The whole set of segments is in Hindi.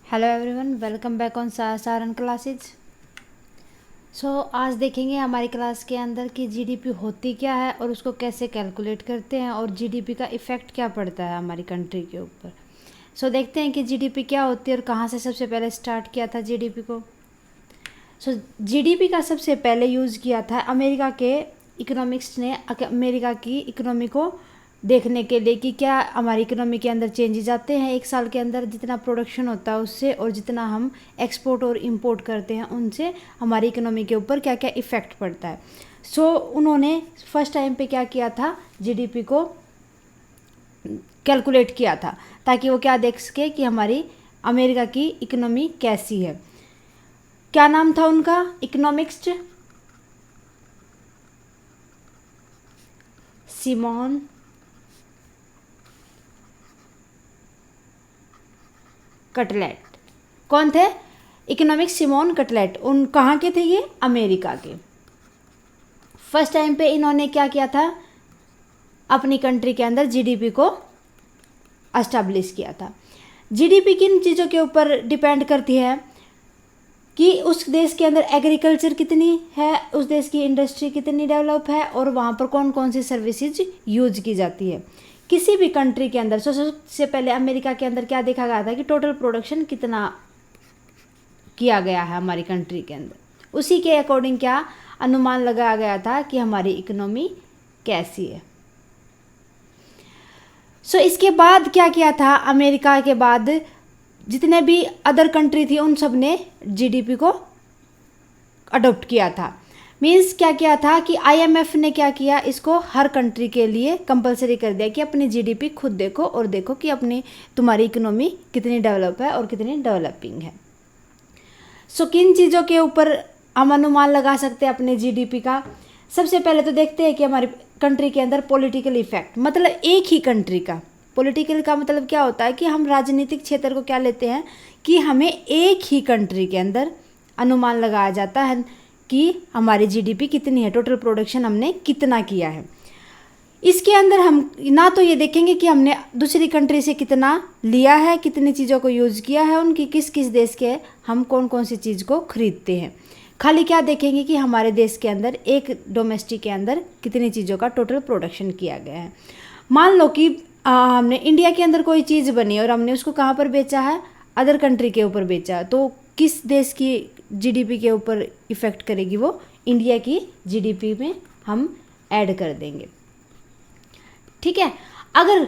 Hello everyone, welcome back on Saran classes. आज देखेंगे हमारी क्लास के अंदर कि जीडीपी होती क्या है और उसको कैसे कैलकुलेट करते हैं और जीडीपी का इफ़ेक्ट क्या पड़ता है हमारी कंट्री के ऊपर। देखते हैं कि जीडीपी क्या होती है और कहाँ से सबसे पहले स्टार्ट किया था जीडीपी को। जीडीपी का सबसे पहले यूज़ किया था अमेरिका के इकोनॉमिक्स ने, अमेरिका की इकोनॉमी को देखने के लिए कि क्या हमारी इकोनॉमी के अंदर चेंजेस आते हैं एक साल के अंदर, जितना प्रोडक्शन होता है उससे और जितना हम एक्सपोर्ट और इंपोर्ट करते हैं उनसे हमारी इकोनॉमी के ऊपर क्या क्या इफ़ेक्ट पड़ता है। उन्होंने फर्स्ट टाइम पे क्या किया था, जीडीपी को कैलकुलेट किया था ताकि वो क्या देख सके कि हमारी अमेरिका की इकोनॉमी कैसी है। क्या नाम था उनका इकोनॉमिस्ट? सिमोन कटलेट। कौन थे? इकोनॉमिक्स सिमोन कटलेट। उन कहाँ के थे ये? अमेरिका के। फर्स्ट टाइम पे इन्होंने क्या किया था, अपनी कंट्री के अंदर जीडीपी को एस्टैब्लिश किया था। जीडीपी किन चीज़ों के ऊपर डिपेंड करती है कि उस देश के अंदर एग्रीकल्चर कितनी है, उस देश की इंडस्ट्री कितनी डेवलप है और वहाँ पर कौन कौन सी सर्विसेज यूज की जाती है किसी भी कंट्री के अंदर। सबसे पहले अमेरिका के अंदर क्या देखा गया था कि टोटल प्रोडक्शन कितना किया गया है हमारी कंट्री के अंदर, उसी के अकॉर्डिंग क्या अनुमान लगाया गया था कि हमारी इकोनॉमी कैसी है। इसके बाद क्या किया था, अमेरिका के बाद जितने भी अदर कंट्री थी उन सब ने जीडीपी को अडोप्ट किया था। मीन्स क्या किया था कि आईएमएफ ने क्या किया, इसको हर कंट्री के लिए कंपलसरी कर दिया कि अपनी जीडीपी खुद देखो और देखो कि अपनी तुम्हारी इकोनॉमी कितनी डेवलप है और कितनी डेवलपिंग है। किन चीज़ों के ऊपर हम अनुमान लगा सकते हैं अपने जीडीपी का? सबसे पहले तो देखते हैं कि हमारी कंट्री के अंदर पॉलिटिकल इफेक्ट, मतलब एक ही कंट्री का। पॉलिटिकल का मतलब क्या होता है कि हम राजनीतिक क्षेत्र को क्या लेते हैं कि हमें एक ही कंट्री के अंदर अनुमान लगाया जाता है कि हमारी जीडीपी कितनी है, टोटल प्रोडक्शन हमने कितना किया है। इसके अंदर हम ना तो ये देखेंगे कि हमने दूसरी कंट्री से कितना लिया है, कितनी चीज़ों को यूज़ किया है, उनकी किस किस देश के हम कौन कौन सी चीज़ को खरीदते हैं। खाली क्या देखेंगे कि हमारे देश के अंदर एक डोमेस्टिक के अंदर कितनी चीज़ों का टोटल प्रोडक्शन किया गया है। मान लो कि हमने इंडिया के अंदर कोई चीज़ बनी और हमने उसको कहाँ पर बेचा है, अदर कंट्री के ऊपर बेचा, तो किस देश की जीडीपी के ऊपर इफ़ेक्ट करेगी? वो इंडिया की जीडीपी में हम ऐड कर देंगे। ठीक है। अगर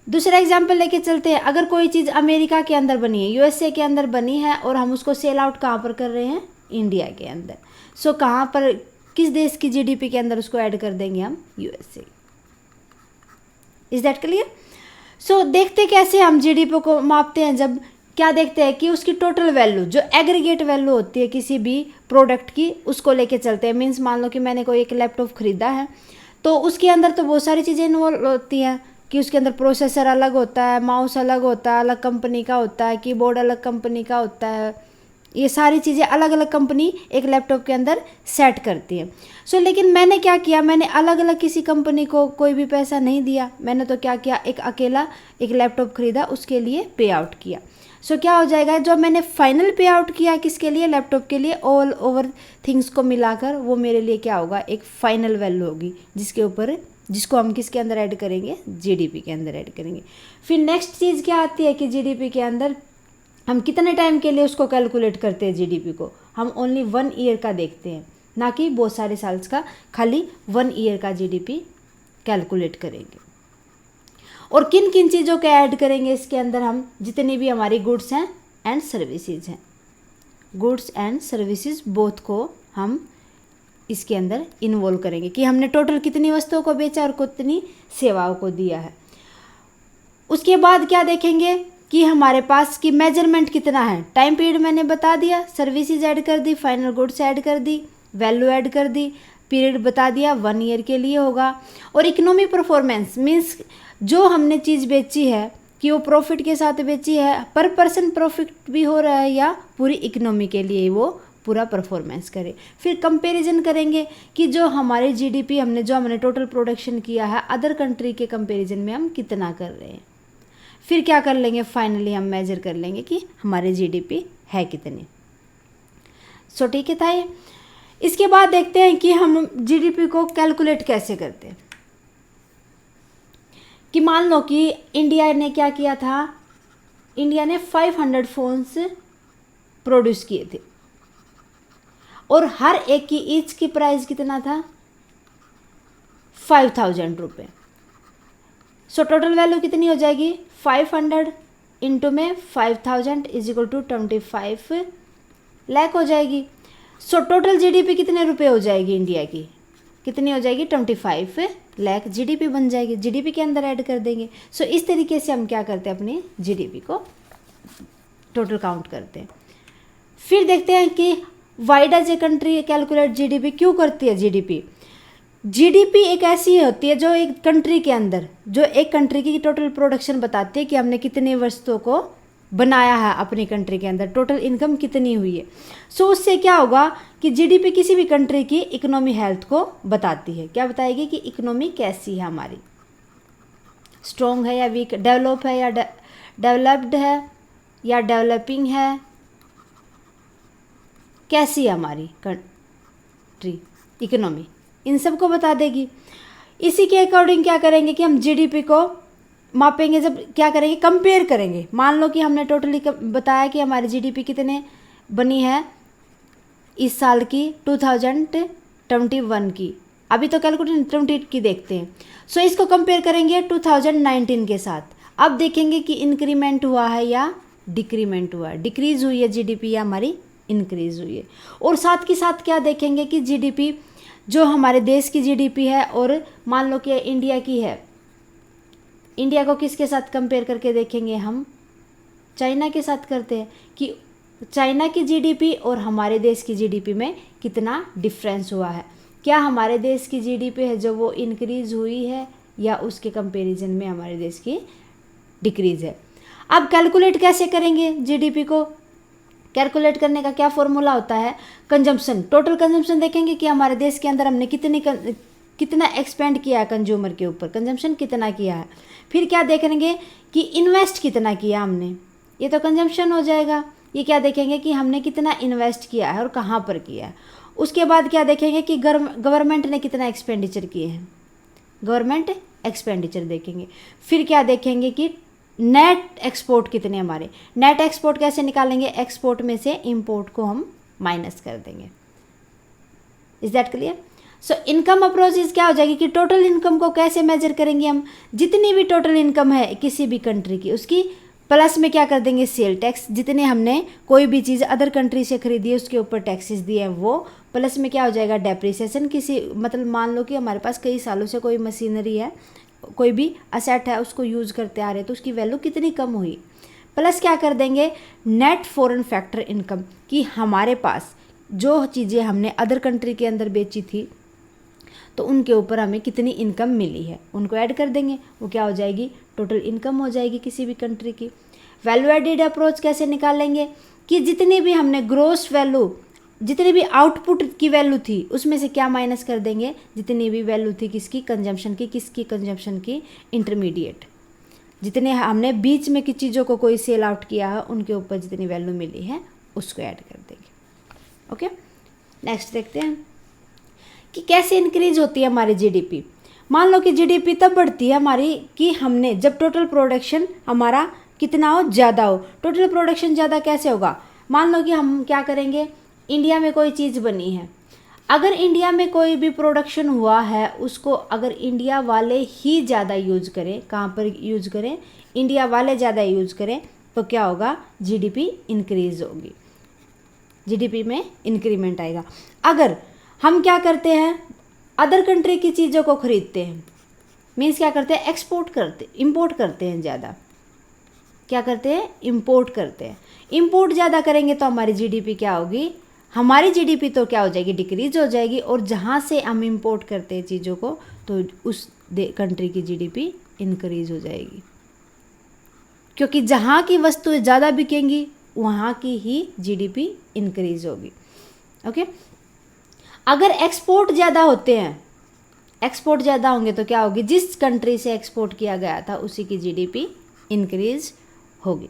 दूसरा एग्जाम्पल लेके चलते हैं, अगर कोई चीज़ अमेरिका के अंदर बनी है, यूएसए के अंदर बनी है और हम उसको सेल आउट कहाँ पर कर रहे हैं? इंडिया के अंदर। कहाँ पर, किस देश की जीडीपी के अंदर उसको ऐड कर देंगे हम? यूएसए। Is that clear? देखते कैसे हम जीडीपी को मापते हैं, जब क्या देखते हैं कि उसकी टोटल वैल्यू, जो एग्रीगेट वैल्यू होती है किसी भी प्रोडक्ट की, उसको लेके चलते हैं। मीन्स मान लो कि मैंने कोई एक लैपटॉप खरीदा है तो उसके अंदर तो बहुत सारी चीज़ें इन्वॉल्व होती हैं कि उसके अंदर प्रोसेसर अलग होता है, माउस अलग होता है, अलग कंपनी का होता है, कीबोर्ड अलग कंपनी का होता है, ये सारी चीज़ें अलग अलग कंपनी एक लैपटॉप के अंदर सेट करती है। लेकिन मैंने क्या किया, मैंने अलग अलग किसी कंपनी को कोई भी पैसा नहीं दिया, मैंने तो क्या किया, एक अकेला एक लैपटॉप खरीदा, उसके लिए पे आउट किया। क्या हो जाएगा, जो मैंने फाइनल पे आउट किया किसके लिए? लैपटॉप के लिए, ऑल ओवर थिंग्स को मिलाकर वो मेरे लिए क्या होगा, एक फाइनल वैल्यू होगी जिसके ऊपर, जिसको हम किसके अंदर ऐड करेंगे? जीडीपी के अंदर ऐड करेंगे। फिर नेक्स्ट चीज़ क्या आती है कि जीडीपी के अंदर हम कितने टाइम के लिए उसको कैलकुलेट करते हैं? जीडीपी को हम ओनली 1 ईयर का देखते हैं, ना कि बहुत सारे साल्स का, खाली 1 ईयर का जीडीपी कैलकुलेट करेंगे। और किन किन चीज़ों के ऐड करेंगे इसके अंदर हम? जितनी भी हमारी गुड्स हैं एंड सर्विसेज हैं, गुड्स एंड सर्विसेज बोथ को हम इसके अंदर इन्वॉल्व करेंगे कि हमने टोटल कितनी वस्तुओं को बेचा और कितनी सेवाओं को दिया है। उसके बाद क्या देखेंगे कि हमारे पास की मेजरमेंट कितना है, टाइम पीरियड मैंने बता दिया, सर्विसेज ऐड कर दी, फाइनल गुड्स ऐड कर दी, वैल्यू ऐड कर दी, पीरियड बता दिया 1 ईयर के लिए होगा। और इकोनॉमी परफॉर्मेंस मीन्स जो हमने चीज़ बेची है कि वो प्रॉफिट के साथ बेची है, पर पर्सन प्रॉफिट भी हो रहा है या पूरी इकोनॉमी के लिए वो पूरा परफॉर्मेंस करे। फिर कंपैरिजन करेंगे कि जो हमारी जीडीपी हमने टोटल प्रोडक्शन किया है अदर कंट्री के कंपैरिजन में हम कितना कर रहे हैं। फिर क्या कर लेंगे, फाइनली हम मेजर कर लेंगे कि हमारे जीडीपी है कितनी। सो ठीक है था ये। इसके बाद देखते हैं कि हम जीडीपी को कैलकुलेट कैसे करते हैं। कि मान लो कि इंडिया ने क्या किया था, इंडिया ने 500 फ़ोन्स प्रोड्यूस किए थे और हर एक की ईच की प्राइस कितना था, 5,000 रुपये। सो टोटल वैल्यू कितनी हो जाएगी, 500 इंटू में 5,000 इज इक्वल टू 25 लाख हो जाएगी। सो टोटल जीडीपी कितने रुपए हो जाएगी इंडिया की, कितनी हो जाएगी, 25 लाख जीडीपी बन जाएगी। जीडीपी के अंदर ऐड कर देंगे। सो इस तरीके से हम क्या करते हैं, अपनी जीडीपी को टोटल काउंट करते हैं। फिर देखते हैं कि why does a country calculate GDP, क्यों करती है जीडीपी। जीडीपी एक ऐसी होती है जो एक कंट्री के अंदर, जो एक कंट्री की टोटल प्रोडक्शन बताती है कि हमने कितने वस्तुओं को बनाया है अपनी कंट्री के अंदर, टोटल इनकम कितनी हुई है। सो उससे क्या होगा कि जीडीपी किसी भी कंट्री की इकोनॉमी हेल्थ को बताती है। क्या बताएगी कि इकोनॉमी कैसी है हमारी, स्ट्रॉन्ग है या वीक, डेवलप है या डेवलप्ड है या डेवलपिंग है, कैसी है हमारी कंट्री इकोनॉमी, इन सब को बता देगी। इसी के अकॉर्डिंग क्या करेंगे कि हम जीडीपी को मापेंगे। जब क्या करेंगे, कंपेयर करेंगे। मान लो कि हमने टोटली बताया कि हमारी जीडीपी कितने बनी है इस साल की, 2021 की। अभी तो कैलकुलेट 20 की देखते हैं। सो इसको कंपेयर करेंगे 2019 के साथ। अब देखेंगे कि इंक्रीमेंट हुआ है या डिक्रीमेंट हुआ है, डिक्रीज हुई है जीडीपी या हमारी इंक्रीज हुई है। और साथ के साथ क्या देखेंगे कि जीडीपी जो हमारे देश की जीडीपी है और मान लो कि इंडिया की है, इंडिया को किसके साथ कंपेयर करके देखेंगे, हम चाइना के साथ करते हैं कि चाइना की जीडीपी और हमारे देश की जीडीपी में कितना डिफरेंस हुआ है। क्या हमारे देश की जीडीपी है जो वो इंक्रीज हुई है या उसके कंपैरिजन में हमारे देश की डिक्रीज है। अब कैलकुलेट कैसे करेंगे जीडीपी को, कैलकुलेट करने का क्या फॉर्मूला होता है, कंजम्पशन, टोटल कंजम्पशन देखेंगे कि हमारे देश के अंदर हमने कितना एक्सपेंड किया है कंज्यूमर के ऊपर, कंजम्पशन कितना किया है। फिर क्या देखेंगे कि इन्वेस्ट कितना किया हमने, ये तो कंजम्पशन हो जाएगा। ये क्या देखेंगे कि हमने कितना इन्वेस्ट किया है और कहाँ पर किया है। उसके बाद क्या देखेंगे कि गवर्नमेंट ने कितना एक्सपेंडिचर किए हैं, गवर्नमेंट एक्सपेंडिचर देखेंगे। फिर क्या देखेंगे कि नेट एक्सपोर्ट कितने हमारे, नेट एक्सपोर्ट कैसे निकालेंगे, एक्सपोर्ट में से इंपोर्ट को हम माइनस कर देंगे। Is that clear. So income approach is क्या हो जाएगी कि टोटल इनकम को कैसे मेजर करेंगे हम, जितनी भी टोटल इनकम है किसी भी कंट्री की, उसकी प्लस में क्या कर देंगे, सेल टैक्स, जितने हमने कोई भी चीज़ अदर कंट्री से खरीदी है उसके ऊपर टैक्सेस दिए हैं वो, प्लस में क्या हो जाएगा, डेप्रिसिएशन, किसी मतलब मान लो कि हमारे पास कई सालों से कोई मशीनरी है, कोई भी असेट है, उसको यूज़ करते आ रहे हैं तो उसकी वैल्यू कितनी कम हुई, प्लस क्या कर देंगे, नेट फॉरेन फैक्टर इनकम, कि हमारे पास जो चीज़ें हमने अदर कंट्री के अंदर बेची थी तो उनके ऊपर हमें कितनी इनकम मिली है, उनको ऐड कर देंगे। वो क्या हो जाएगी, टोटल इनकम हो जाएगी किसी भी कंट्री की। वैल्यू एडेड अप्रोच कैसे निकालेंगे कि जितनी भी हमने ग्रोस वैल्यू, जितनी भी आउटपुट की वैल्यू थी उसमें से क्या माइनस कर देंगे, जितनी भी वैल्यू थी किसकी, कंजम्पशन की, किसकी कंजम्पशन की, इंटरमीडिएट, जितने हमने बीच में की चीज़ों को कोई सेल आउट किया है उनके ऊपर जितनी वैल्यू मिली है उसको ऐड कर देंगे। ओके, नेक्स्ट देखते हैं कि कैसे इंक्रीज होती है हमारी जीडीपी। मान लो कि जीडीपी तब बढ़ती है हमारी कि हमने जब टोटल प्रोडक्शन हमारा कितना हो, ज़्यादा हो। टोटल प्रोडक्शन ज़्यादा कैसे होगा, मान लो कि हम क्या करेंगे, इंडिया में कोई चीज़ बनी है, अगर इंडिया में कोई भी प्रोडक्शन हुआ है उसको अगर इंडिया वाले ही ज़्यादा यूज करें, कहाँ पर यूज करें, इंडिया वाले ज़्यादा यूज करें तो क्या होगा, जीडीपी इंक्रीज होगी, जीडीपी में इंक्रीमेंट आएगा। अगर हम क्या करते हैं, अदर कंट्री की चीज़ों को खरीदते हैं, मीन्स क्या करते हैं, एक्सपोर्ट करते, इंपोर्ट करते हैं ज़्यादा, क्या करते हैं, इंपोर्ट करते हैं। इंपोर्ट ज़्यादा करेंगे तो हमारी जीडीपी क्या होगी, हमारी जीडीपी तो क्या हो जाएगी, डिक्रीज हो जाएगी। और जहाँ से हम इंपोर्ट करते हैं चीज़ों को तो उस कंट्री की जीडीपी इंक्रीज हो जाएगी, क्योंकि जहाँ की वस्तुएं ज़्यादा बिकेंगी वहाँ की ही जीडीपी इंक्रीज होगी। ओके, अगर एक्सपोर्ट ज़्यादा होते हैं, एक्सपोर्ट ज़्यादा होंगे तो क्या होगी, जिस कंट्री से एक्सपोर्ट किया गया था उसी की जीडीपी इंक्रीज होगी।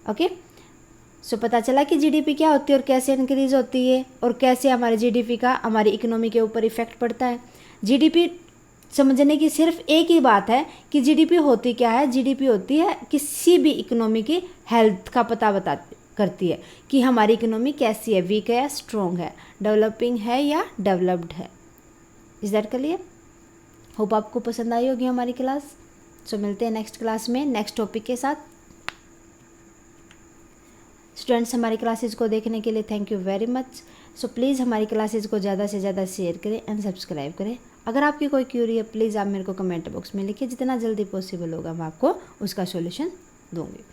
ओके, सो पता चला कि जीडीपी क्या होती है और कैसे इंक्रीज होती है और कैसे हमारे जीडीपी का हमारी इकोनॉमी के ऊपर इफेक्ट पड़ता है। जीडीपी समझने की सिर्फ एक ही बात है कि जीडीपी होती क्या है। जीडीपी होती है किसी भी इकोनॉमी की हेल्थ का पता करती है कि हमारी इकोनॉमी कैसी है, वीक है या स्ट्रॉन्ग है, डेवलपिंग है या डेवलप्ड है। Is that clear? होप आपको पसंद आई होगी हमारी क्लास। सो मिलते हैं नेक्स्ट क्लास में नेक्स्ट टॉपिक के साथ। स्टूडेंट्स, हमारी क्लासेस को देखने के लिए thank you very much. So please हमारी क्लासेस को ज़्यादा से ज़्यादा शेयर करें एंड सब्सक्राइब करें। अगर आपकी कोई क्यूरी है प्लीज़ आप मेरे को कमेंट बॉक्स में लिखिए, जितना जल्दी पॉसिबल होगा मैं आपको उसका सॉल्यूशन दूंगी।